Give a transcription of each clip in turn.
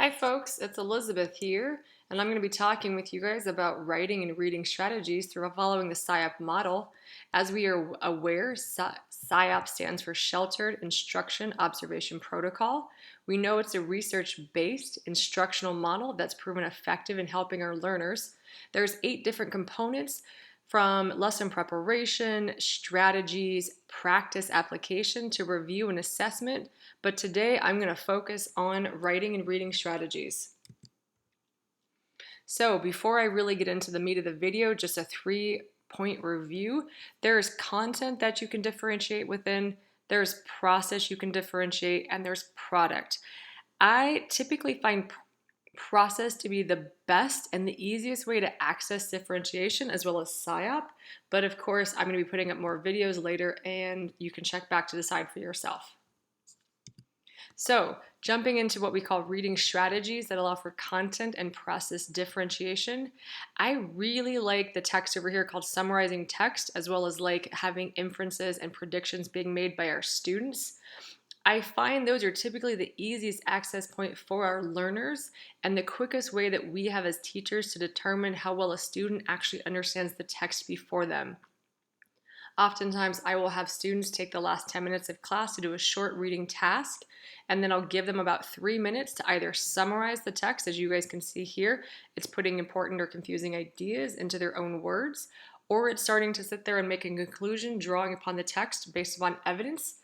Hi folks, it's Elizabeth here, and I'm going to be talking with you guys about writing and reading strategies through following the SIOP model. As we are aware, SIOP stands for Sheltered Instruction Observation Protocol. We know it's a research-based instructional model that's proven effective in helping our learners. There's 8 different components from lesson preparation, strategies, practice application to review and assessment, but today I'm going to focus on writing and reading strategies. So before I really get into the meat of the video, just a 3-point review. There's content that you can differentiate within, there's process you can differentiate, and there's product. I typically find process to be the best and the easiest way to access differentiation as well as SIOP, but of course I'm going to be putting up more videos later and you can check back to decide for yourself. So jumping into what we call reading strategies that allow for content and process differentiation, I really like the text over here called summarizing text, as well as like having inferences and predictions being made by our students. I find those are typically the easiest access point for our learners and the quickest way that we have as teachers to determine how well a student actually understands the text before them. Oftentimes, I will have students take the last 10 minutes of class to do a short reading task, and then I'll give them about 3 minutes to either summarize the text, as you guys can see here, it's putting important or confusing ideas into their own words, or it's starting to sit there and make a conclusion, drawing upon the text based upon evidence.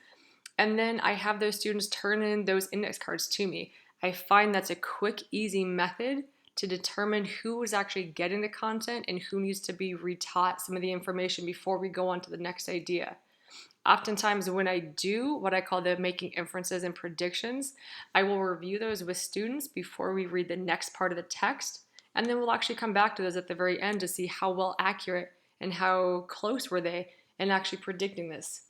And then I have those students turn in those index cards to me. I find that's a quick, easy method to determine who is actually getting the content and who needs to be retaught some of the information before we go on to the next idea. Oftentimes when I do what I call the making inferences and predictions, I will review those with students before we read the next part of the text, and then we'll actually come back to those at the very end to see how well accurate and how close were they in actually predicting this.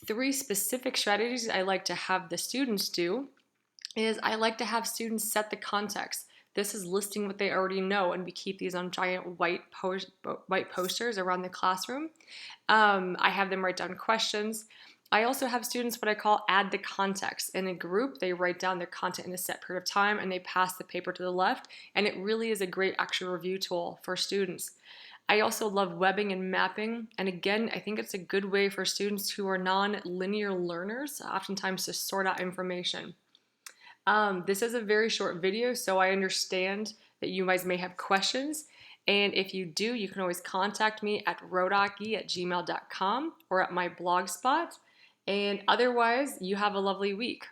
3 specific strategies I like to have the students do is I like to have students set the context. This is listing what they already know, and we keep these on giant white posters around the classroom. I have them write down questions. I also have students what I call add the context. In a group, they write down their content in a set period of time and they pass the paper to the left, and it really is a great actual review tool for students. I also love webbing and mapping, and again, I think it's a good way for students who are non-linear learners, oftentimes to sort out information. This is a very short video, so I understand that you guys may have questions, and if you do, you can always contact me at rodaki@gmail.com or at my blog spot, and otherwise, you have a lovely week.